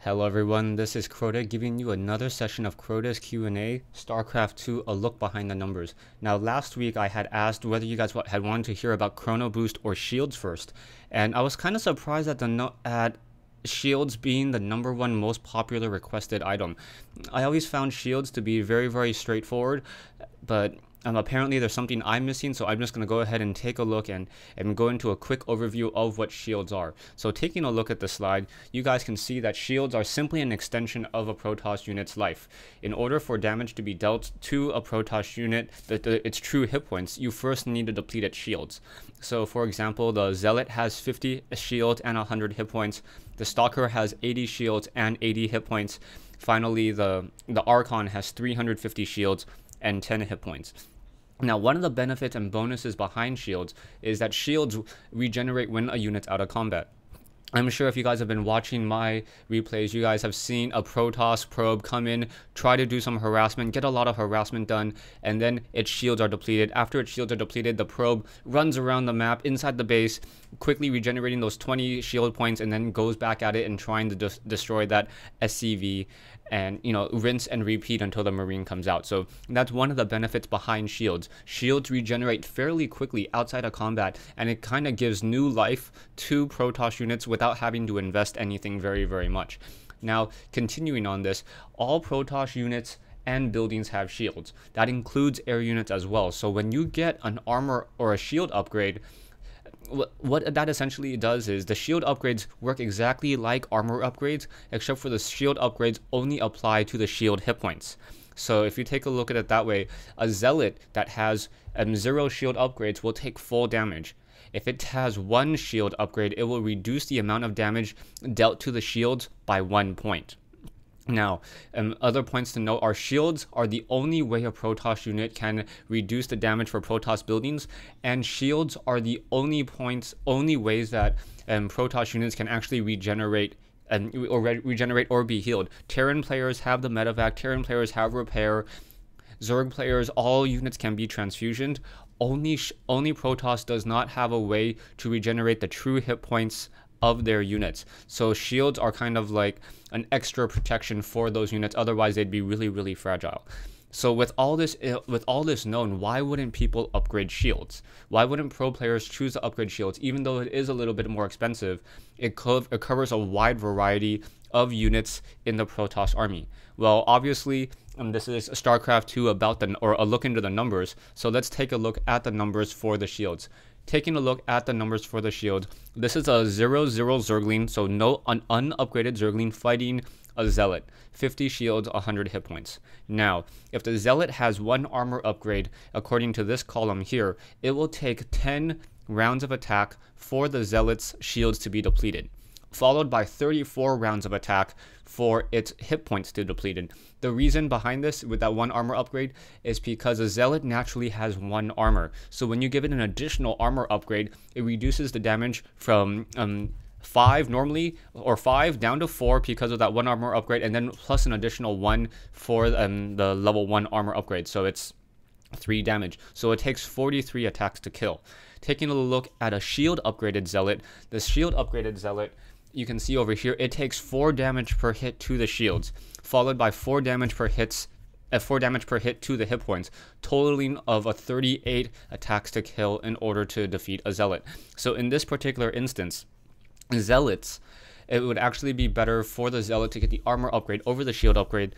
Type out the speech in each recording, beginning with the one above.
Hello everyone, this is Crota giving you another session of Crota's Q&A, StarCraft 2, a look behind the numbers. Now last week I had asked whether you guys had wanted to hear about Chrono Boost or Shields first, and I was kind of surprised at Shields being the #1 most popular requested item. I always found Shields to be very straightforward, but apparently there's something I'm missing, so I'm just going to go ahead and take a look and go into a quick overview of what shields are. So taking a look at the slide, you guys can see that shields are simply an extension of a Protoss unit's life. In order for damage to be dealt to a Protoss unit, its true hit points, you first need to deplete its shields. So for example, the Zealot has 50 shields and 100 hit points. The Stalker has 80 shields and 80 hit points. Finally, the Archon has 350 shields and 10 hit points. Now, one of the benefits and bonuses behind shields is that shields regenerate when a unit's out of combat. I'm sure if you guys have been watching my replays, you guys have seen a Protoss probe come in, try to do some harassment, get a lot of harassment done, and then its shields are depleted. After its shields are depleted, the probe runs around the map inside the base, quickly regenerating those 20 shield points, and then goes back at it and trying to destroy that SCV, and rinse and repeat until the Marine comes out. So that's one of the benefits behind shields. Shields regenerate fairly quickly outside of combat, and it kind of gives new life to Protoss units without having to invest anything very much. Now, continuing on this, all Protoss units and buildings have shields. That includes air units as well. So when you get an armor or a shield upgrade, what that essentially does is the shield upgrades work exactly like armor upgrades, except for the shield upgrades only apply to the shield hit points. So if you take a look at it that way, a Zealot that has 0 shield upgrades will take full damage. If it has 1 shield upgrade, it will reduce the amount of damage dealt to the shields by 1 point. Now, other points to note are shields are the only way a Protoss unit can reduce the damage for Protoss buildings, and shields are the only ways that Protoss units can actually regenerate or be healed. Terran players have the medevac, Terran players have repair, Zerg players, all units can be transfusioned. Only Protoss does not have a way to regenerate the true hit points of their units. So shields are kind of like an extra protection for those units, otherwise they'd be really fragile. So with all this known, why wouldn't people upgrade shields? Why wouldn't pro players choose to upgrade shields? Even though it is a little bit more expensive, it covers a wide variety of units in the Protoss army. Well, obviously, this is StarCraft 2 or a look into the numbers. So let's take a look at the numbers for the shields. Taking a look at the numbers for the shield, this is a 0/0 Zergling, so an unupgraded Zergling fighting a Zealot. 50 shields, 100 hit points. Now, if the Zealot has 1 armor upgrade, according to this column here, it will take 10 rounds of attack for the Zealot's shields to be depleted, followed by 34 rounds of attack for its hit points to depleted. The reason behind this with that 1 armor upgrade is because a Zealot naturally has 1 armor. So when you give it an additional armor upgrade, it reduces the damage from 5 normally, or 5 down to 4 because of that 1 armor upgrade, and then plus an additional 1 for the level 1 armor upgrade. So it's 3 damage. So it takes 43 attacks to kill. Taking a look at a shield upgraded Zealot, the shield upgraded Zealot, you can see over here, it takes 4 damage per hit to the shields, followed by 4 damage per hit to the hit points, totaling of a 38 attacks to kill in order to defeat a Zealot. So in this particular instance, Zealots, it would actually be better for the Zealot to get the armor upgrade over the shield upgrade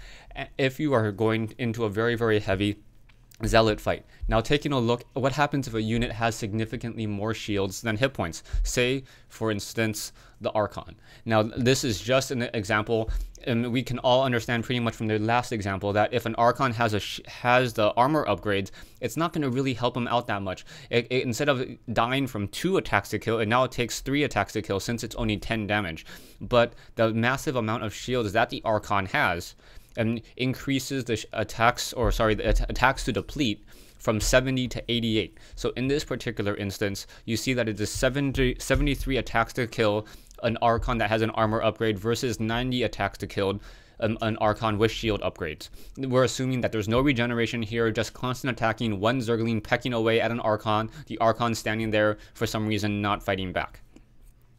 if you are going into a very heavy Zealot fight. Now, taking a look, what happens if a unit has significantly more shields than hit points? Say, for instance, the Archon. Now, this is just an example, and we can all understand pretty much from the last example that if an Archon has the armor upgrades, it's not going to really help him out that much. Instead of dying from 2 attacks to kill, now it takes 3 attacks to kill since it's only 10 damage. But the massive amount of shields that the Archon has increases the attacks to deplete from 70 to 88. So in this particular instance, you see that it is 73 attacks to kill an Archon that has an armor upgrade versus 90 attacks to kill an Archon with shield upgrades. We're assuming that there's no regeneration here, just constant attacking, 1 Zergling pecking away at an Archon, the Archon standing there for some reason not fighting back.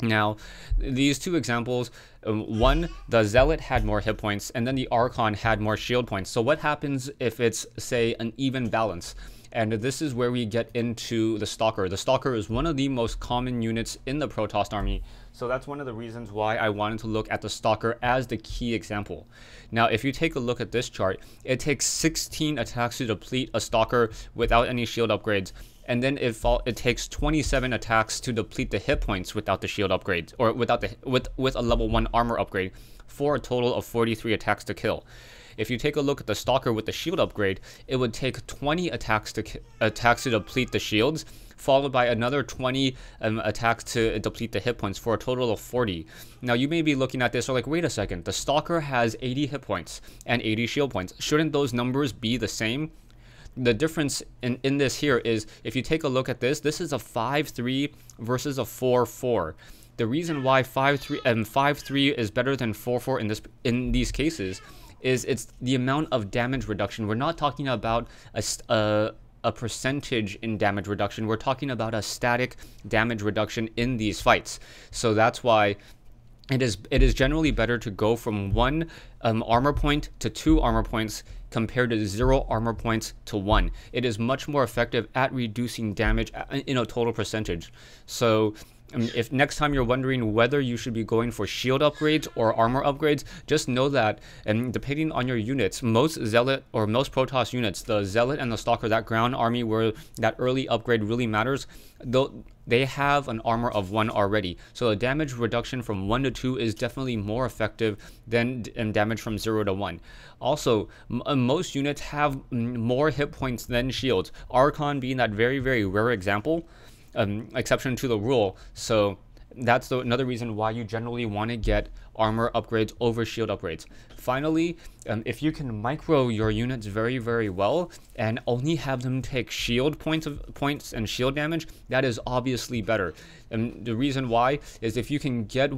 Now, these two examples, one, the Zealot had more hit points, and then the Archon had more shield points. So what happens if it's, say, an even balance? And this is where we get into the Stalker. The Stalker is one of the most common units in the Protoss army. So that's one of the reasons why I wanted to look at the Stalker as the key example. Now, if you take a look at this chart, it takes 16 attacks to deplete a Stalker without any shield upgrades. And then it takes 27 attacks to deplete the hit points without the shield upgrades, or without the with a level 1 armor upgrade, for a total of 43 attacks to kill. If you take a look at the Stalker with the shield upgrade, it would take 20 attacks to deplete the shields, followed by another 20 attacks to deplete the hit points, for a total of 40. Now you may be looking at this or like, wait a second, the Stalker has 80 hit points and 80 shield points. Shouldn't those numbers be the same? The difference in this here is, if you take a look at this is a 5-3 versus a 4-4. The reason why 5-3 is better than 4-4 in these cases is it's the amount of damage reduction. We're not talking about a percentage in damage reduction. We're talking about a static damage reduction in these fights. So that's why it is generally better to go from 1 armor point to 2 armor points compared to 0 armor points to 1. It is much more effective at reducing damage in a total percentage. So if next time you're wondering whether you should be going for shield upgrades or armor upgrades, just know that, and depending on your units, most Zealot or most Protoss units, the Zealot and the Stalker, that ground army where that early upgrade really matters, though they have an armor of 1 already. So the damage reduction from 1 to 2 is definitely more effective than damage from 0 to 1. Also, most units have more hit points than shields, Archon being that very, very rare example. Exception to the rule. So that's another reason why you generally want to get armor upgrades over shield upgrades. Finally, if you can micro your units very, very well and only have them take shield points and shield damage, that is obviously better. And the reason why is if you can get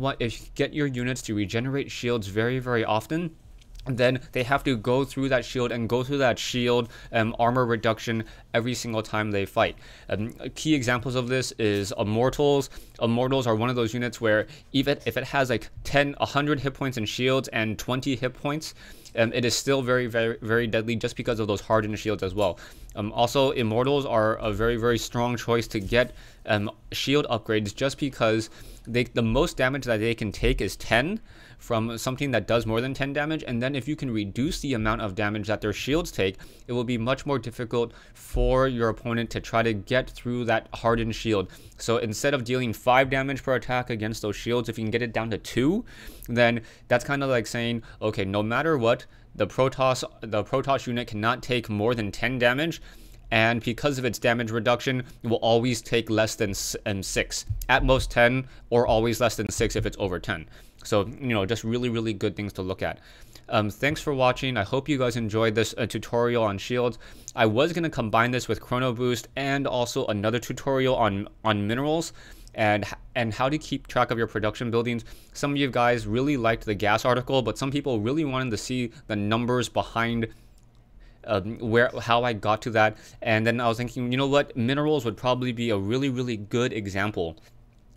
your units to regenerate shields very, very often, then they have to go through that shield armor reduction every single time they fight. Key examples of this is Immortals. Immortals are one of those units where even if it has like 100 hit points in shields and 20 hit points, it is still very, very, very deadly just because of those hardened shields as well. Also, Immortals are a very, very strong choice to get shield upgrades just because the most damage that they can take is 10 from something that does more than 10 damage, and then if you can reduce the amount of damage that their shields take, it will be much more difficult for your opponent to try to get through that hardened shield. So instead of dealing 5 damage per attack against those shields, if you can get it down to 2, then that's kind of like saying, okay, no matter what, the Protoss unit cannot take more than 10 damage, and because of its damage reduction, it will always take less than 6. At most 10, or always less than 6 if it's over 10. So, just really, really good things to look at. Thanks for watching. I hope you guys enjoyed this tutorial on shields. I was going to combine this with Chrono Boost and also another tutorial on minerals and how to keep track of your production buildings. Some of you guys really liked the gas article, but some people really wanted to see the numbers behind how I got to that. And then I was thinking, you know what, minerals would probably be a really, really good example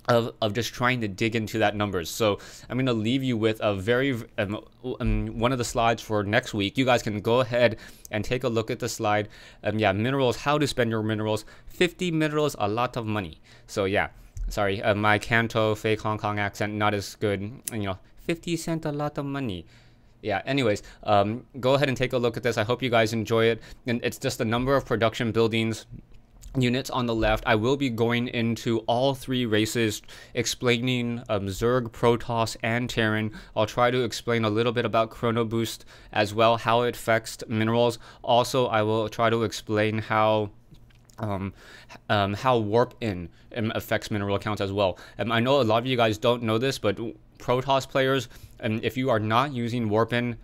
of just trying to dig into that numbers. So I'm going to leave you with a very one of the slides for next week. You guys can go ahead and take a look at the slide. Yeah, minerals, how to spend your minerals. 50 minerals, a lot of money. So yeah, sorry, my Kanto fake Hong Kong accent not as good. 50 cents, a lot of money. Yeah, anyways, go ahead and take a look at this. I hope you guys enjoy it. And it's just a number of production buildings units on the left. I will be going into all 3 races, explaining Zerg, Protoss, and Terran. I'll try to explain a little bit about Chrono Boost as well, how it affects minerals. Also, I will try to explain how warp in affects mineral accounts as well. I know a lot of you guys don't know this, but Protoss players, if you are not using warp in,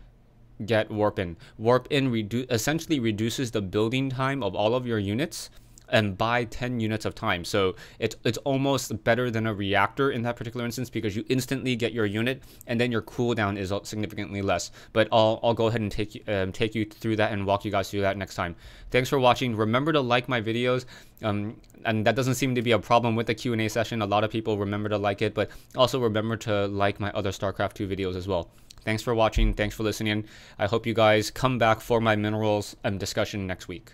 get warp in. Warp in essentially reduces the building time of all of your units and buy 10 units of time. So it's almost better than a reactor in that particular instance, because you instantly get your unit and then your cooldown is significantly less. But I'll go ahead and take you through that and walk you guys through that next time. Thanks for watching. Remember to like my videos. And that doesn't seem to be a problem with the Q&A session. A lot of people remember to like it, but also remember to like my other StarCraft 2 videos as well. Thanks for watching. Thanks for listening. I hope you guys come back for my minerals discussion next week.